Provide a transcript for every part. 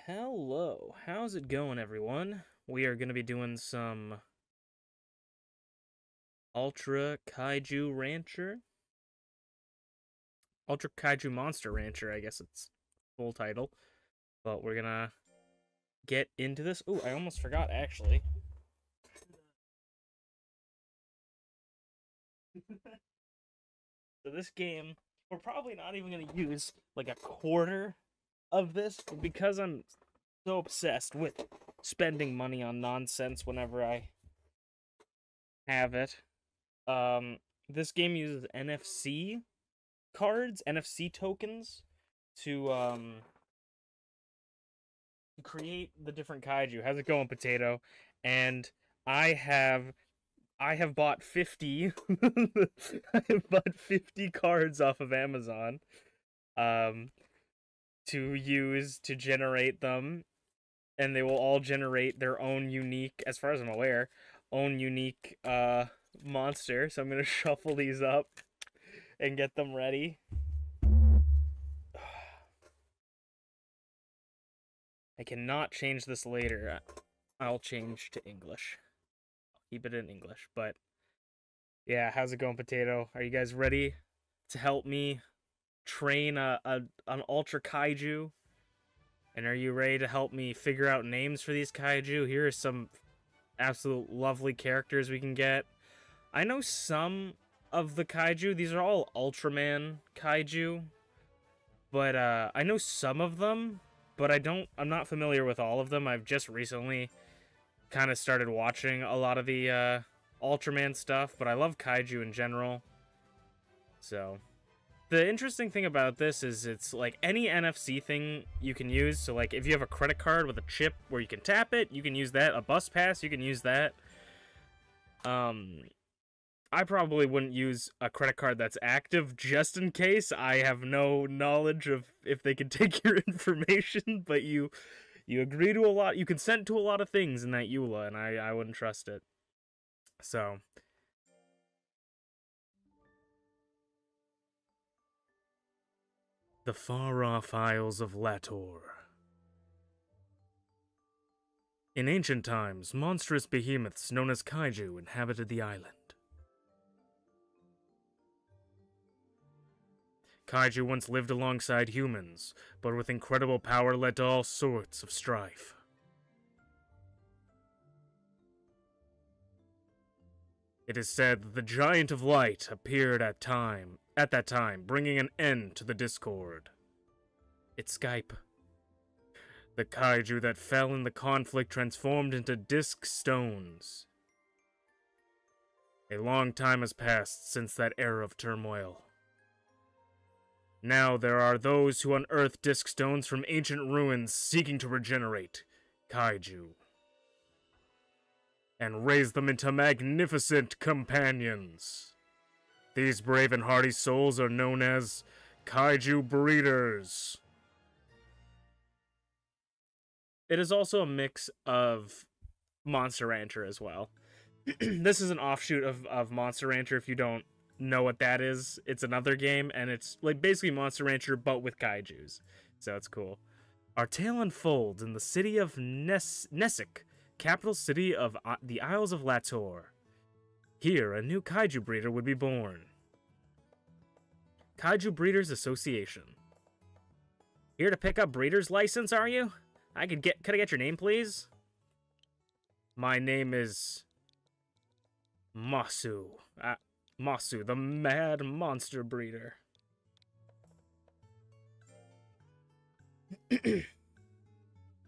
Hello, how's it going, everyone? We are going to be doing some Ultra Kaiju Rancher. Ultra Kaiju Monster Rancher, I guess it's full title. But we're gonna get into this. Ooh, I almost forgot, actually. So this game, we're probably not even gonna use like a quarter of this, but because I'm so obsessed with spending money on nonsense whenever I have it. This game uses NFC cards, NFC tokens to create the different kaiju. How's it going, Potato? And I have I have bought 50 I have bought 50 cards off of Amazon um to use to generate them, and they will all generate their own unique, as far as I'm aware, own unique monster. So I'm going to shuffle these up and get them ready. I cannot change this later. I'll change to English. I'll keep it in English. But yeah, how's it going, Potato? Are you guys ready to help me train an Ultra Kaiju? And are you ready to help me figure out names for these kaiju? Here are some absolute lovely characters we can get. I know some of the kaiju. These are all Ultraman kaiju. But I know some of them, but I'm not familiar with all of them. I've just recently kind of started watching a lot of the Ultraman stuff, but I love kaiju in general. So the interesting thing about this is it's like any NFC thing you can use. So like if you have a credit card with a chip where you can tap it, you can use that. A bus pass, you can use that. I probably wouldn't use a credit card that's active just in case. I have no knowledge of if they can take your information, but you agree to a lot, you consent to a lot of things in that EULA, and I wouldn't trust it. So the far-off Isles of Lator. In ancient times, monstrous behemoths known as Kaiju inhabited the island. Kaiju once lived alongside humans, but with incredible power led to all sorts of strife. It is said that the Giant of Light appeared at that time, bringing an end to the discord. It's Skype. The kaiju that fell in the conflict transformed into disc stones. A long time has passed since that era of turmoil. Now there are those who unearth disc stones from ancient ruins seeking to regenerate kaiju and raise them into magnificent companions. These brave and hardy souls are known as kaiju breeders. It is also a mix of Monster Rancher as well. This is an offshoot of Monster Rancher. If you don't know what that is, it's another game, and it's like basically Monster Rancher but with kaijus. So it's cool. Our tale unfolds in the city of Nessic, capital city of the Isles of Lator. Here, a new kaiju breeder would be born. Kaiju Breeders Association. Here to pick up breeder's license, are you? Could I get your name, please? My name is Masu. Masu, the Mad Monster Breeder.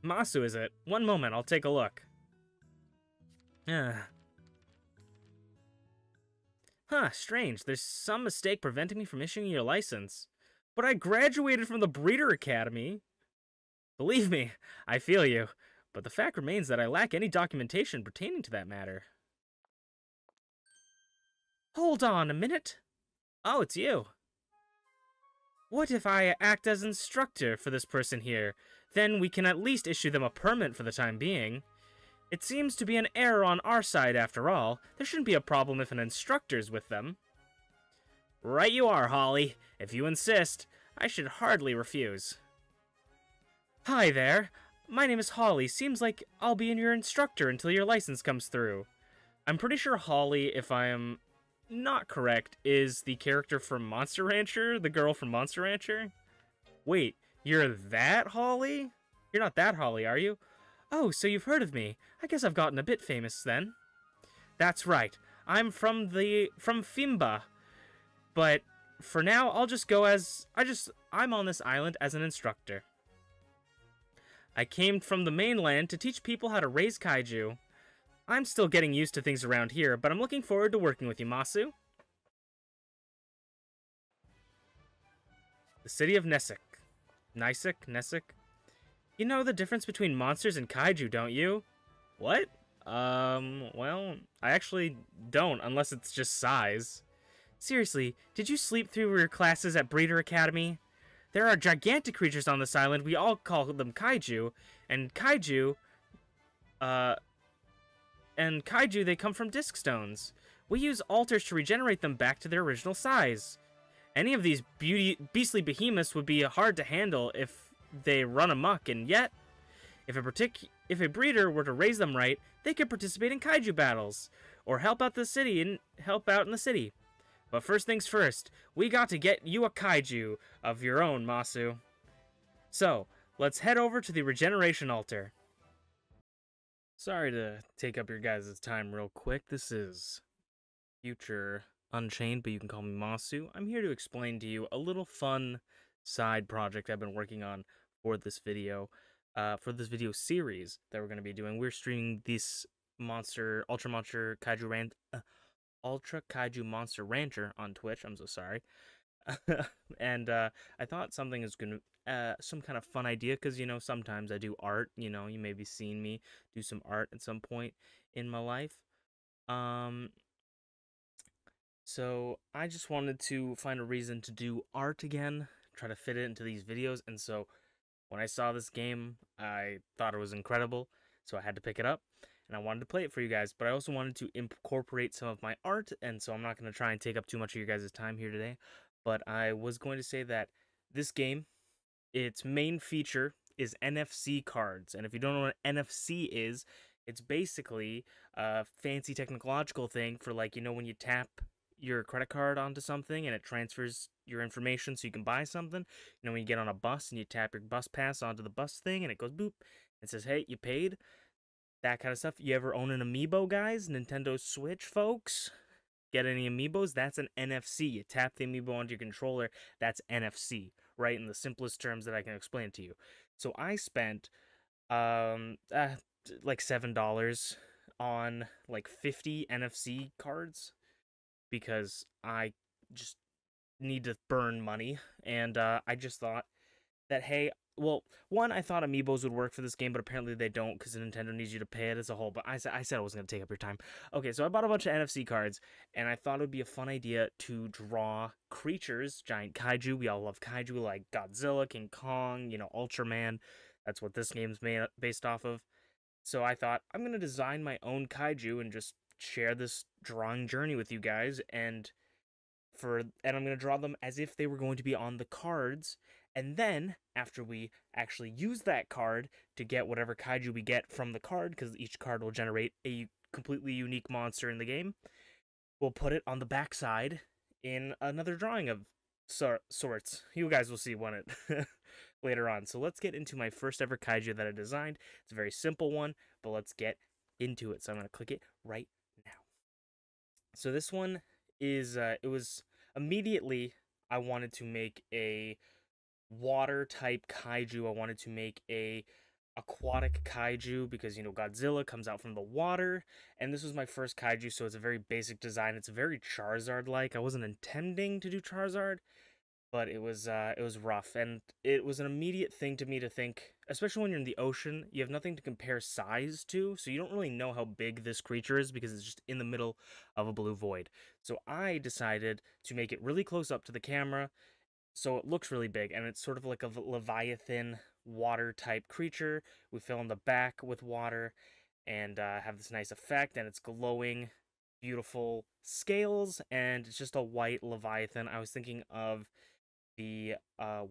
Masu, is it? One moment, I'll take a look. Huh, strange. There's some mistake preventing me from issuing your license. But I graduated from the Breeder Academy. Believe me, I feel you. But the fact remains that I lack any documentation pertaining to that matter. Hold on a minute. Oh, it's you. What if I act as instructor for this person here? Then we can at least issue them a permit for the time being. It seems to be an error on our side after all. There shouldn't be a problem if an instructor's with them. Right you are, Holly. If you insist, I should hardly refuse. Hi there. My name is Holly. Seems like I'll be your instructor until your license comes through. I'm pretty sure Holly, if I am not correct, is the character from Monster Rancher, the girl from Monster Rancher. Wait, you're that Holly? You're not that Holly, are you? Oh, so you've heard of me. I guess I've gotten a bit famous then. That's right. I'm from Fimba. But for now, I'll just go as I'm on this island as an instructor. I came from the mainland to teach people how to raise kaiju. I'm still getting used to things around here, but I'm looking forward to working with you, Masu. The city of Nessek. Nessek? You know the difference between monsters and kaiju, don't you? What? Well, I actually don't, unless it's just size. Seriously, did you sleep through your classes at Breeder Academy? There are gigantic creatures on this island, we all call them kaiju, and kaiju, they come from disc stones. We use altars to regenerate them back to their original size. Any of these beastly behemoths would be hard to handle if they run amok, and yet, if a breeder were to raise them right, they could participate in kaiju battles, or help out in the city. But first things first, we got to get you a kaiju of your own, Masu. So, let's head over to the regeneration altar. Sorry to take up your guys' time real quick. This is future Unchained, but you can call me Masu. I'm here to explain to you a little fun side project I've been working on for this video series that we're going to be doing. We're streaming this Ultra Kaiju Monster Rancher on Twitch. I'm so sorry. And I thought something is going to, some kind of fun idea, because, you know, sometimes I do art. You know, you may be seeing me do some art at some point in my life. So I just wanted to find a reason to do art again, try to fit it into these videos, and so when I saw this game, I thought it was incredible, so I had to pick it up, and I wanted to play it for you guys, but I also wanted to incorporate some of my art, and so I'm not going to try and take up too much of your guys' time here today, but I was going to say that this game, its main feature is NFC cards, and if you don't know what NFC is, it's basically a fancy technological thing for, like, you know, when you tap your credit card onto something and it transfers your information so you can buy something. You know, when you get on a bus and you tap your bus pass onto the bus thing and it goes boop and says, hey, you paid. That kind of stuff. You ever own an amiibo, guys? Nintendo Switch, folks? Get any amiibos? That's an NFC. You tap the amiibo onto your controller. That's NFC, right? In the simplest terms that I can explain to you. So I spent like $7 on like 50 NFC cards, because I just need to burn money, and I just thought that, hey, well, one, I thought amiibos would work for this game, but apparently they don't, because Nintendo needs you to pay it as a whole, but I said I wasn't going to take up your time. Okay, so I bought a bunch of NFC cards, and I thought it would be a fun idea to draw creatures, giant kaiju. We all love kaiju, like Godzilla, King Kong, you know, Ultraman. That's what this game's based off of. So I thought, I'm going to design my own kaiju and just share this drawing journey with you guys, and I'm going to draw them as if they were going to be on the cards, and then after we actually use that card to get whatever kaiju we get from the card, because each card will generate a completely unique monster in the game, we'll put it on the backside in another drawing of sorts. You guys will see when it later on. So let's get into my first ever kaiju that I designed. It's a very simple one, but let's get into it. So I'm going to click it right now. So this one is, it was immediately, I wanted to make a water type kaiju. I wanted to make a aquatic kaiju because, you know, Godzilla comes out from the water, and this was my first kaiju, so it's a very basic design. It's very Charizard-like. I wasn't intending to do Charizard, but it was rough, and it was an immediate thing to me to think, especially when you're in the ocean, you have nothing to compare size to, so you don't really know how big this creature is because it's just in the middle of a blue void. So I decided to make it really close up to the camera, so it looks really big, and it's sort of like a Leviathan water-type creature. We fill in the back with water, and have this nice effect, and it's glowing, beautiful scales, and it's just a white Leviathan. I was thinking of the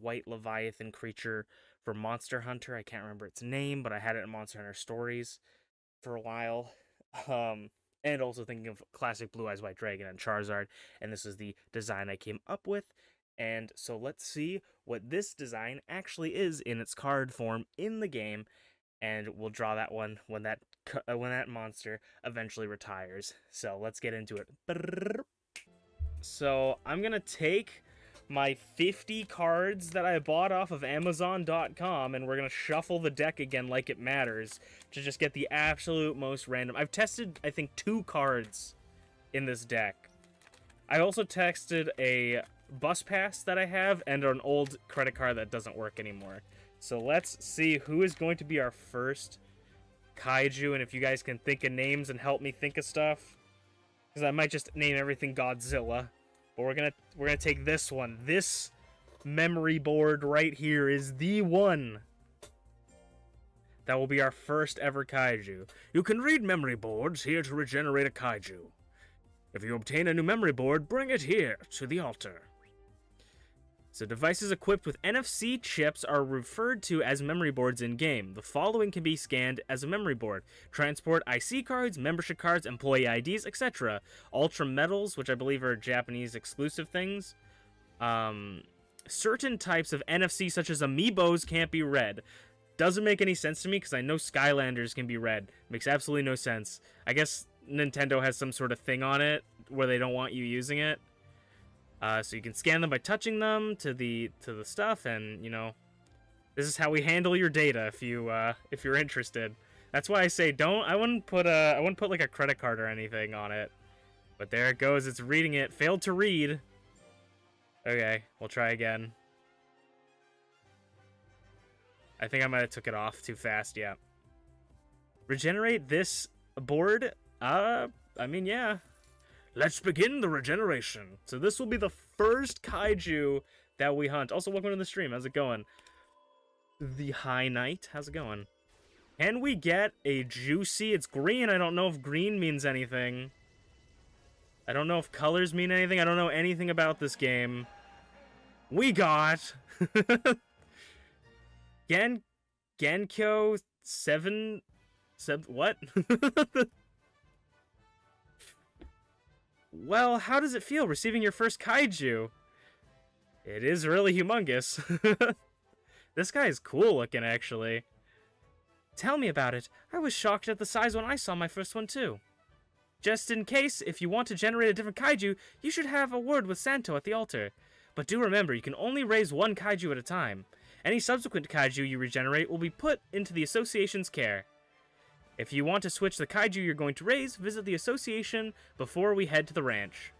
white Leviathan creature for Monster Hunter. I can't remember its name, but I had it in Monster Hunter Stories for a while. And also thinking of classic Blue Eyes White Dragon and Charizard, and this is the design I came up with. And so let's see what this design actually is in its card form in the game, and we'll draw that one when that monster eventually retires. So let's get into it. So I'm gonna take my 50 cards that I bought off of Amazon.com, and we're gonna shuffle the deck again like it matters to just get the absolute most random. I've tested, I think, 2 cards in this deck. I also tested a bus pass that I have and an old credit card that doesn't work anymore. So let's see who is going to be our first kaiju, and if you guys can think of names and help me think of stuff, because I might just name everything Godzilla. But we're gonna take this one. This memory board right here is the one that will be our first ever kaiju. You can read memory boards here to regenerate a kaiju. If you obtain a new memory board, bring it here to the altar. So devices equipped with NFC chips are referred to as memory boards in-game. The following can be scanned as a memory board: transport IC cards, membership cards, employee IDs, etc. Ultra metals, which I believe are Japanese exclusive things. Certain types of NFC, such as amiibos, can't be read. Doesn't make any sense to me, because I know Skylanders can be read. Makes absolutely no sense. I guess Nintendo has some sort of thing on it where they don't want you using it. So you can scan them by touching them to the stuff, and you know, this is how we handle your data if you're interested. That's why I say I wouldn't put like a credit card or anything on it. But there it goes. It's reading it. Failed to read. Okay, we'll try again. I think I might have took it off too fast. Yeah. Regenerate this board. I mean, yeah. Let's begin the regeneration. So this will be the first kaiju that we hunt. Also, welcome to the stream. How's it going? The High Knight. How's it going? Can we get a juicy? It's green. I don't know if green means anything. I don't know if colors mean anything. I don't know anything about this game. We got Genkyo 7 what? Well, how does it feel receiving your first kaiju? It is really humongous. This guy is cool looking, actually. Tell me about it. I was shocked at the size when I saw my first one, too. Just in case, if you want to generate a different kaiju, you should have a word with Santo at the altar. But do remember, you can only raise one kaiju at a time. Any subsequent kaiju you regenerate will be put into the association's care. If you want to switch the kaiju you're going to raise, visit the association before we head to the ranch.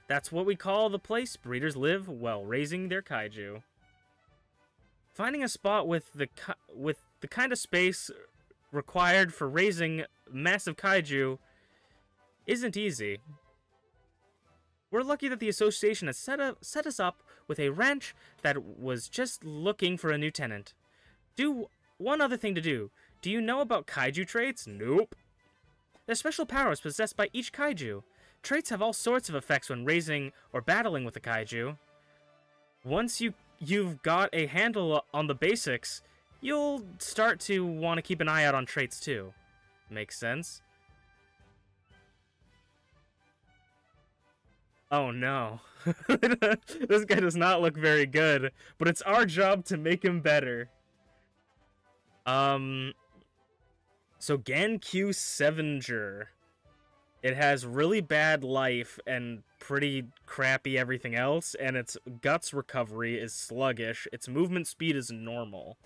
That's what we call the place breeders live while raising their kaiju. Finding a spot with the kind of space required for raising massive kaiju isn't easy. We're lucky that the association has set us up with a ranch that was just looking for a new tenant. One other thing to do. Do you know about kaiju traits? Nope. There's special powers possessed by each kaiju. Traits have all sorts of effects when raising or battling with a kaiju. Once you've got a handle on the basics, you'll start to want to keep an eye out on traits too. Makes sense? Oh no. This guy does not look very good, but it's our job to make him better. So Gankyu Sevenger. It has really bad life and pretty crappy everything else, and its guts recovery is sluggish. Its movement speed is normal.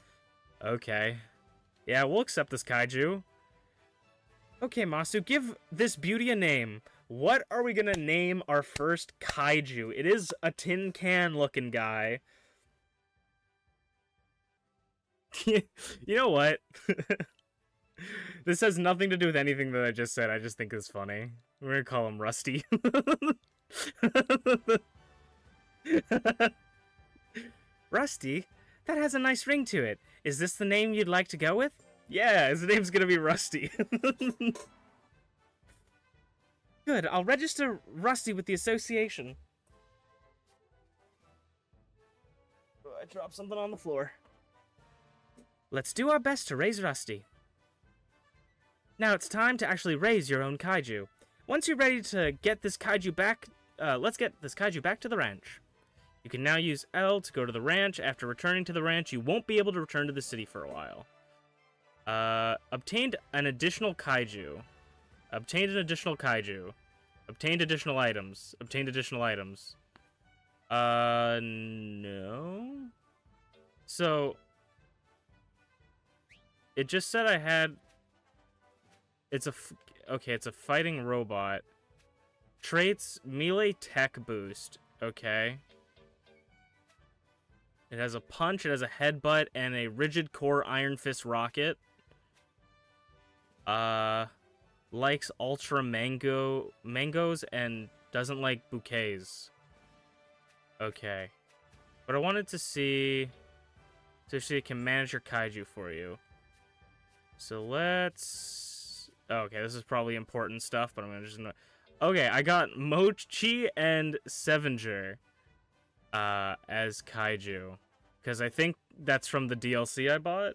Okay. Yeah, we'll accept this kaiju. Okay, Masu, give this beauty a name. What are we gonna name our first kaiju? It is a tin can looking guy. You know what? This has nothing to do with anything that I just said. I just think it's funny. We're gonna call him Rusty. Rusty? That has a nice ring to it. Is this the name you'd like to go with? Yeah, his name's gonna be Rusty. Good, I'll register Rusty with the association. I dropped something on the floor. Let's do our best to raise Rusty. Now it's time to actually raise your own kaiju. Once you're ready to get this kaiju back, let's get this kaiju back to the ranch. You can now use L to go to the ranch. After returning to the ranch, you won't be able to return to the city for a while. Obtained an additional kaiju. Obtained an additional kaiju. Obtained additional items. Obtained additional items. No. So, it just said I had... Okay, it's a fighting robot. Traits, melee tech boost. Okay. It has a punch, it has a headbutt, and a rigid core iron fist rocket. Likes ultra mangoes and doesn't like bouquets. Okay. But I wanted to see if it can manage your kaiju for you. So let's... Okay, this is probably important stuff, but I'm gonna just... Okay, I got Mochi and Sevenger as kaiju. Because I think that's from the DLC I bought.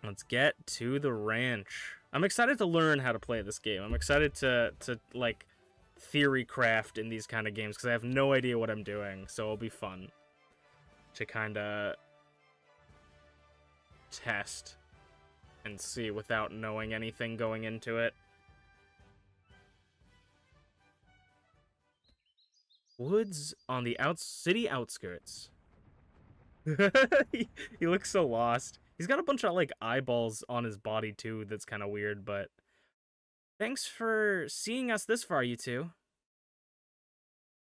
Let's get to the ranch. I'm excited to learn how to play this game. I'm excited to like, theory craft in these kind of games, because I have no idea what I'm doing, so it'll be fun to kind of test and see without knowing anything going into it. Woods on the city outskirts. He looks so lost. He's got a bunch of, like, eyeballs on his body, too, that's kind of weird, but... Thanks for seeing us this far, you two.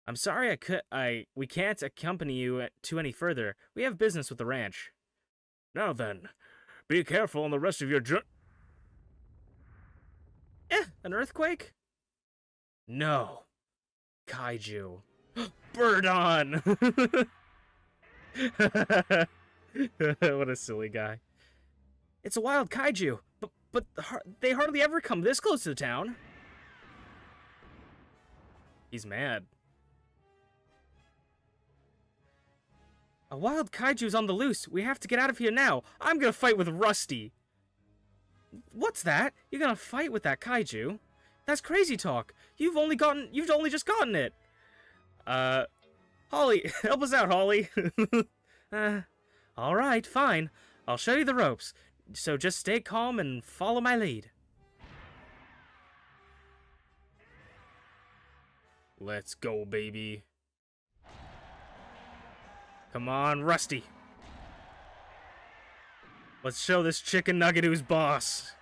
I'm sorry we can't accompany you to any further. We have business with the ranch. Now then, be careful on the rest of your journey. An earthquake? No. Kaiju. Bird on! What a silly guy. It's a wild kaiju, but they hardly ever come this close to the town. He's mad. A wild kaiju's on the loose. We have to get out of here now. I'm gonna fight with Rusty. What's that? You're gonna fight with that kaiju? That's crazy talk. You've only just gotten it. Holly, help us out, Holly. Alright, fine. I'll show you the ropes. So just stay calm and follow my lead. Let's go, baby. Come on, Rusty. Let's show this chicken nugget who's boss.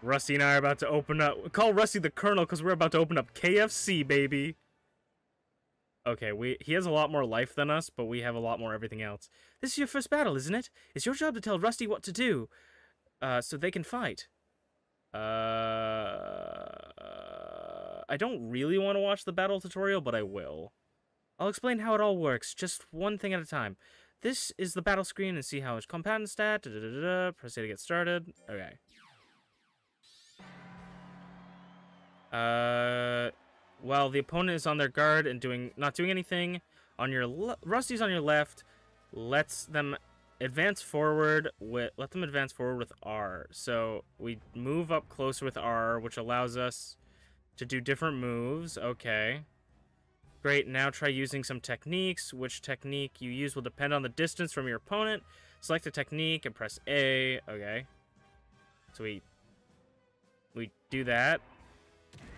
Rusty and I are about to open up... Call Rusty the Colonel because we're about to open up KFC, baby. Okay, he has a lot more life than us, but we have a lot more everything else. This is your first battle, isn't it? It's your job to tell Rusty what to do, so they can fight. I don't really want to watch the battle tutorial, but I will. I'll explain how it all works, just one thing at a time. This is the battle screen, and see how it's compound stat, Press A to get started. Okay. While the opponent is on their guard and not doing anything, Rusty's on your left. Let them advance forward with R. So we move up closer with R, which allows us to do different moves. Okay. Great. Now try using some techniques. Which technique you use will depend on the distance from your opponent. Select a technique and press A. Okay. So we do that.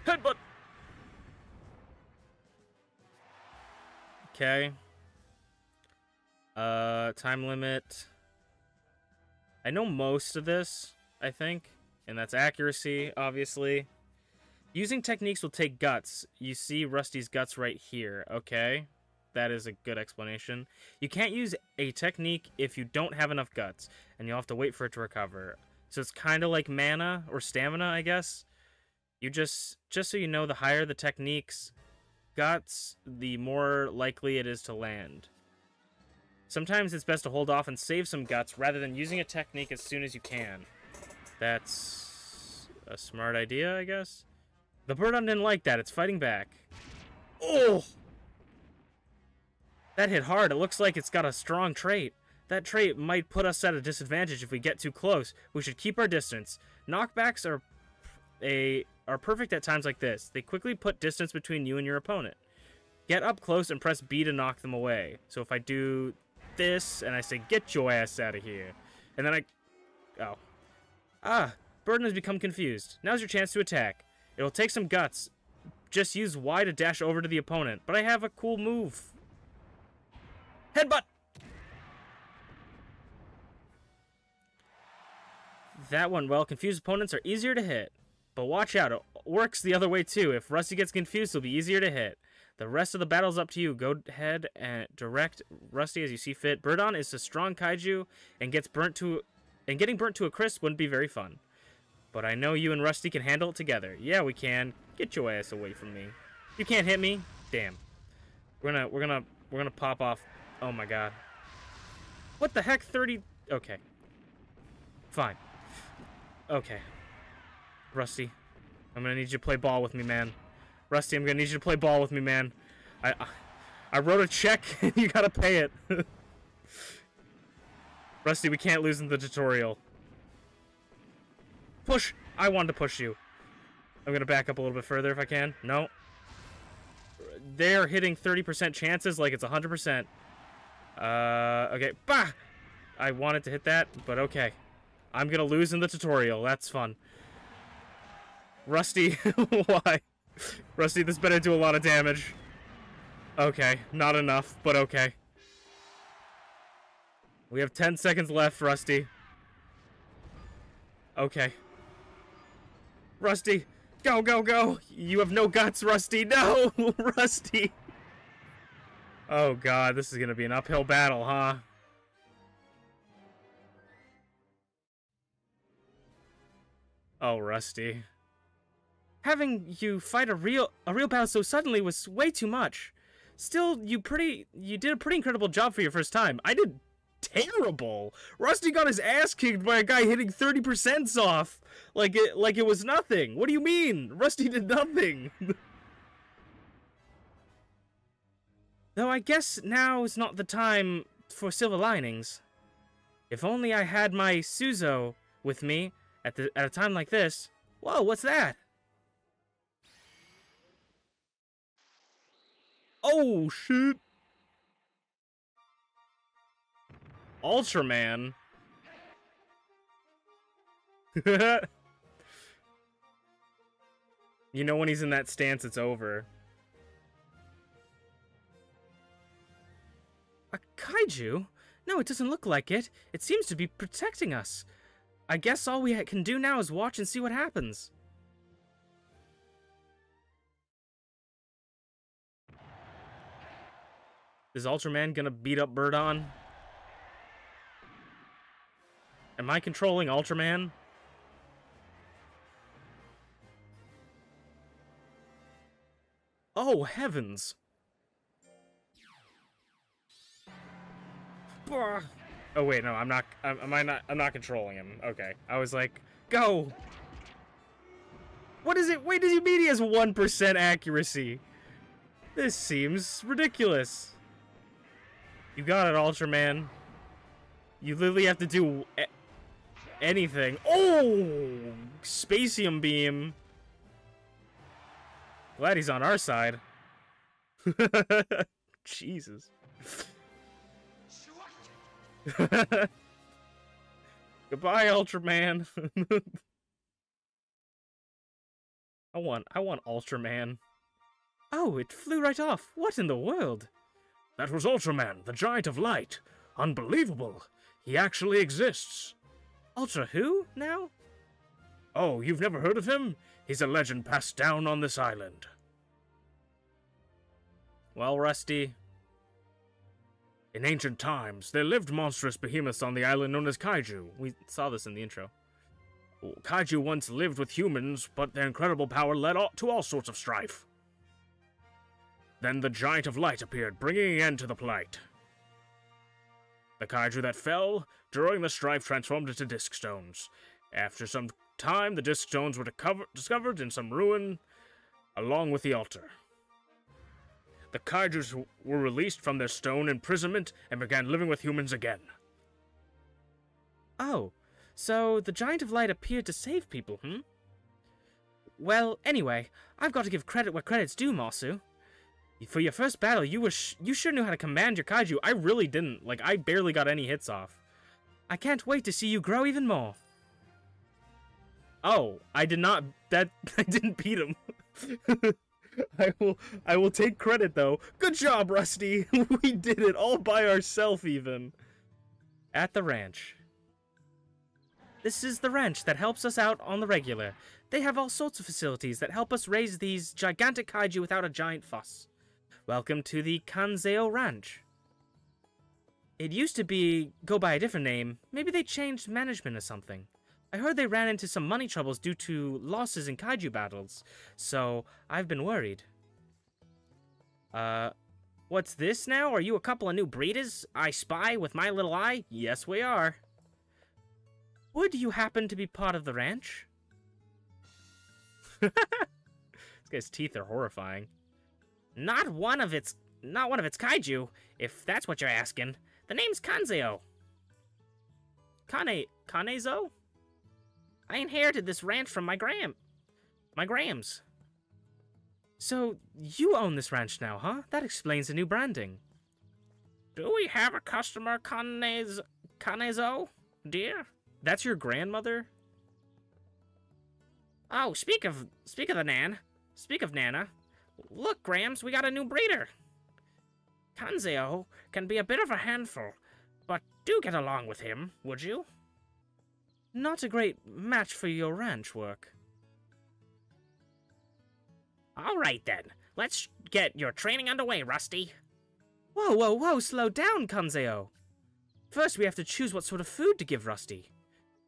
Headbutt. Okay. Time limit. I know most of this, I think. And that's accuracy, obviously. Using techniques will take guts. You see Rusty's guts right here, okay? That is a good explanation. You can't use a technique if you don't have enough guts, and you'll have to wait for it to recover. So it's kind of like mana or stamina, I guess. You just so you know, the higher the technique's guts, the more likely it is to land. Sometimes it's best to hold off and save some guts rather than using a technique as soon as you can. That's a smart idea, I guess. The Birdon didn't like that. It's fighting back. Oh! That hit hard. It looks like it's got a strong trait. That trait might put us at a disadvantage if we get too close. We should keep our distance. Knockbacks are perfect at times like this. They quickly put distance between you and your opponent. Get up close and press B to knock them away. So if I do this and I say, get your ass out of here. And then oh. Ah, Burden has become confused. Now's your chance to attack. It'll take some guts. Just use Y to dash over to the opponent. But I have a cool move. Headbutt! That one, well, confused opponents are easier to hit. But watch out, it works the other way too. If Rusty gets confused, it'll be easier to hit. The rest of the battle's up to you. Go ahead and direct Rusty as you see fit. Birdon is a strong kaiju, and getting burnt to a crisp wouldn't be very fun. But I know you and Rusty can handle it together. Yeah, we can. Get your ass away from me. You can't hit me? Damn. We're gonna pop off. Oh my god. What the heck? 30. Okay. Fine. Okay. Rusty, I'm gonna need you to play ball with me, man. Rusty, I'm gonna need you to play ball with me, man. I wrote a check, and you gotta pay it. Rusty, we can't lose in the tutorial. Push! I wanted to push you. I'm gonna back up a little bit further if I can. No. They're hitting 30% chances like it's 100%. Okay. Bah! I wanted to hit that, but okay. I'm gonna lose in the tutorial. That's fun. Rusty, why? Rusty, this better do a lot of damage. Okay, not enough, but okay. We have 10 seconds left, Rusty. Okay. Rusty, go, go, go! You have no guts, Rusty! No! Rusty! Oh god, this is gonna be an uphill battle, huh? Oh, Rusty. Having you fight a real battle so suddenly was way too much. Still, you did a pretty incredible job for your first time. I did terrible. Rusty got his ass kicked by a guy hitting 30% off, like it was nothing. What do you mean? Rusty did nothing. Though I guess now is not the time for silver linings. If only I had my Suzo with me at a time like this. Whoa, what's that? Oh, shit. Ultraman. You know when he's in that stance, it's over. A kaiju? No, it doesn't look like it. It seems to be protecting us. I guess all we can do now is watch and see what happens. Is Ultraman gonna beat up Birdon? Am I controlling Ultraman? Oh, heavens! Oh wait, no, I'm not. I'm not controlling him. Okay, I was like, go. What is it? Wait, does he mean he has 1% accuracy? This seems ridiculous. You got it, Ultraman. You literally have to do anything. Oh, Spacium Beam. Glad he's on our side. Jesus. Goodbye, Ultraman. I want Ultraman. Oh, it flew right off. What in the world? That was Ultraman, the Giant of Light. Unbelievable. He actually exists. Ultra who, now? Oh, you've never heard of him? He's a legend passed down on this island. Well, Rusty. In ancient times, there lived monstrous behemoths on the island known as Kaiju. We saw this in the intro. Kaiju once lived with humans, but their incredible power led to all sorts of strife. Then the Giant of Light appeared, bringing an end to the plight. The Kaiju that fell during the strife transformed into disc stones. After some time, the disc stones were discovered in some ruin, along with the altar. the Kaijus were released from their stone imprisonment and began living with humans again. Oh, so the Giant of Light appeared to save people, Well, anyway, I've got to give credit where credit's due, Masu. For your first battle, you sure knew how to command your kaiju. I really didn't. Like, I barely got any hits off. I can't wait to see you grow even more. Oh, I did not... I didn't beat him. I will take credit, though. Good job, Rusty. We did it all by ourselves, even. At the ranch. This is the ranch that helps us out on the regular. They have all sorts of facilities that help us raise these gigantic kaiju without a giant fuss. Welcome to the Kanzeo Ranch. It used to go by a different name. Maybe they changed management or something. I heard they ran into some money troubles due to losses in kaiju battles, so I've been worried. What's this now? Are you a couple of new breeders I spy with my little eye? Yes, we are. Would you happen to be part of the ranch? This guy's teeth are horrifying. Not one of its kaiju, if that's what you're asking. The name's Kanzeo. Kanezo? I inherited this ranch from my Grams. So, you own this ranch now, huh? That explains the new branding. Do we have a customer, Kanezo, dear? That's your grandmother? Oh, speak of Nana. Look, Grams, we got a new breeder. Kanzeo can be a bit of a handful, but do get along with him, would you? Not a great match for your ranch work. All right, then. Let's get your training underway, Rusty. Whoa, slow down, Kanzeo. First, we have to choose what sort of food to give Rusty.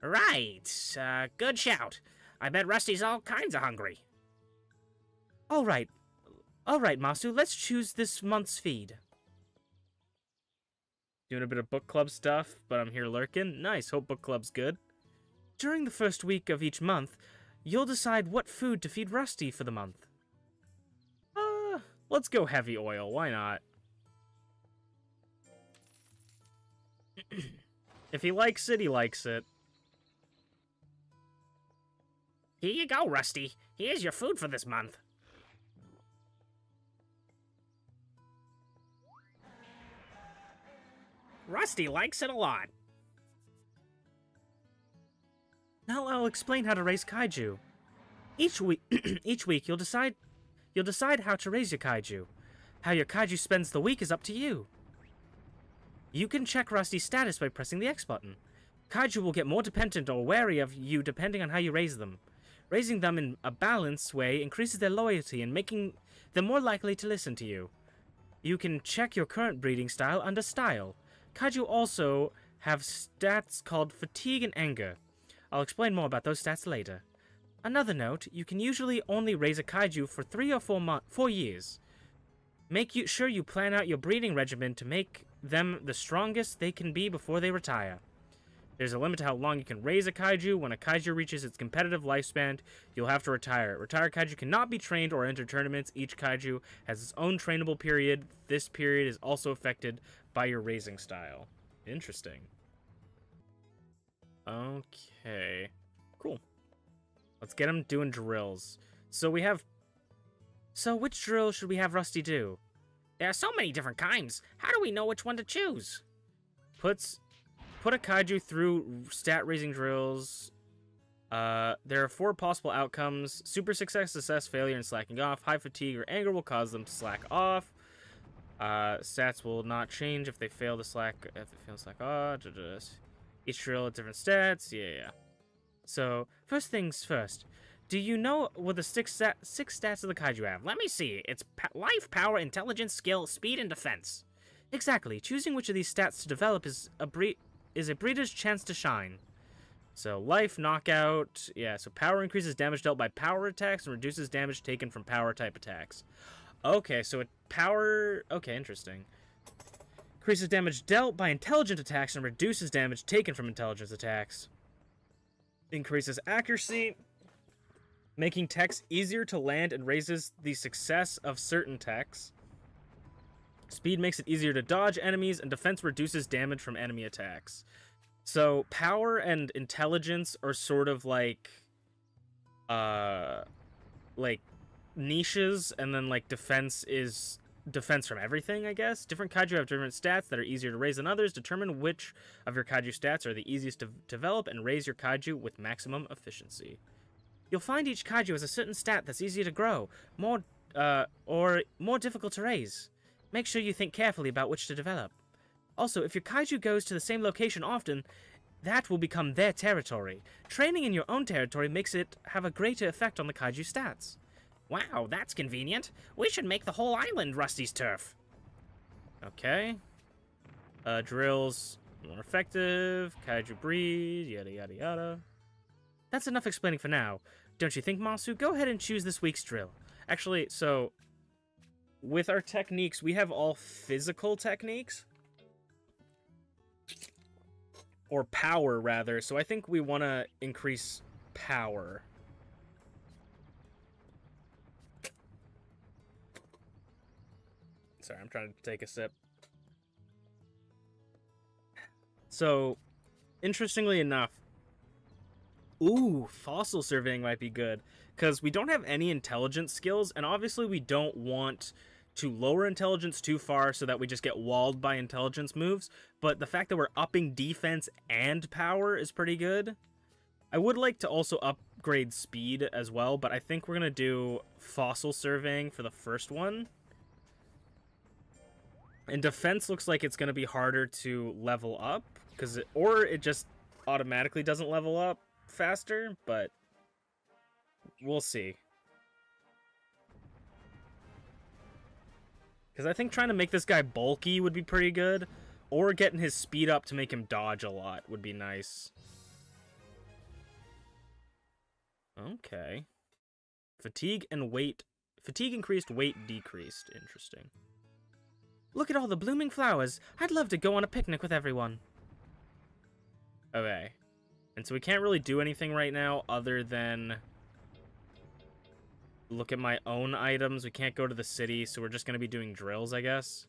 Right, good shout. I bet Rusty's all kinds of hungry. All right, Masu, let's choose this month's feed. Doing a bit of book club stuff, but I'm here lurking. Nice, hope book club's good. During the first week of each month, you'll decide what food to feed Rusty for the month. Let's go heavy oil, why not? If he likes it, he likes it. Here you go, Rusty. Here's your food for this month. Rusty likes it a lot. Now I'll explain how to raise kaiju. Each week you'll decide how to raise your kaiju. How your kaiju spends the week is up to you. You can check Rusty's status by pressing the X button. Kaiju will get more dependent or wary of you depending on how you raise them. Raising them in a balanced way increases their loyalty and making them more likely to listen to you. You can check your current breeding style under Style. Kaiju also have stats called Fatigue and Anger. I'll explain more about those stats later. Another note, you can usually only raise a kaiju for 3 or 4 years. Make sure you plan out your breeding regimen to make them the strongest they can be before they retire. There's a limit to how long you can raise a kaiju. When a kaiju reaches its competitive lifespan, you'll have to retire. Retired kaiju cannot be trained or enter tournaments. Each kaiju has its own trainable period. This period is also affected by your raising style. Interesting. Okay. Cool. Let's get him doing drills. So which drill should we have Rusty do? There are so many different kinds. How do we know which one to choose? Put a kaiju through stat-raising drills. There are 4 possible outcomes. Super success, failure, and slacking off. High fatigue or anger will cause them to slack off. Stats will not change if they fail to slack off. Each drill has different stats. Yeah. So, first things first. Do you know what the 6 stats of the kaiju have? Let me see. It's life, power, intelligence, skill, speed, and defense. Exactly. Choosing which of these stats to develop is a breeder's chance to shine. So, life, knockout. Yeah, so power increases damage dealt by power attacks and reduces damage taken from power-type attacks. Okay, so okay, interesting. Increases damage dealt by intelligent attacks and reduces damage taken from intelligence attacks. Increases accuracy, making techs easier to land and raises the success of certain techs. Speed makes it easier to dodge enemies, and defense reduces damage from enemy attacks. So power and intelligence are sort of like niches, and then like defense is defense from everything, I guess. Different kaiju have different stats that are easier to raise than others. Determine which of your kaiju stats are the easiest to develop and raise your kaiju with maximum efficiency. You'll find each kaiju has a certain stat that's easier to grow, or more difficult to raise. Make sure you think carefully about which to develop. Also, if your kaiju goes to the same location often, that will become their territory. Training in your own territory makes it have a greater effect on the kaiju stats. Wow, that's convenient. We should make the whole island Rusty's turf. Okay. Drills more effective, kaiju breed, yada yada yada. That's enough explaining for now. Don't you think, Masu? Go ahead and choose this week's drill. Actually, so with our techniques, we have all physical techniques. Or power, rather. So I think we want to increase power. Sorry, I'm trying to take a sip. So, interestingly enough, ooh, fossil surveying might be good. Because we don't have any intelligence skills, and obviously we don't want to lower intelligence too far so that we just get walled by intelligence moves, but the fact that we're upping defense and power is pretty good. I would like to also upgrade speed as well, but I think we're going to do fossil surveying for the first one. And defense looks like it's going to be harder to level up, or it just automatically doesn't level up faster, but we'll see. Because I think trying to make this guy bulky would be pretty good. Or getting his speed up to make him dodge a lot would be nice. Okay. Fatigue and weight. Fatigue increased, weight decreased. Interesting. Look at all the blooming flowers. I'd love to go on a picnic with everyone. Okay. And so we can't really do anything right now other than look at my own items. We can't go to the city, so we're just going to be doing drills, I guess.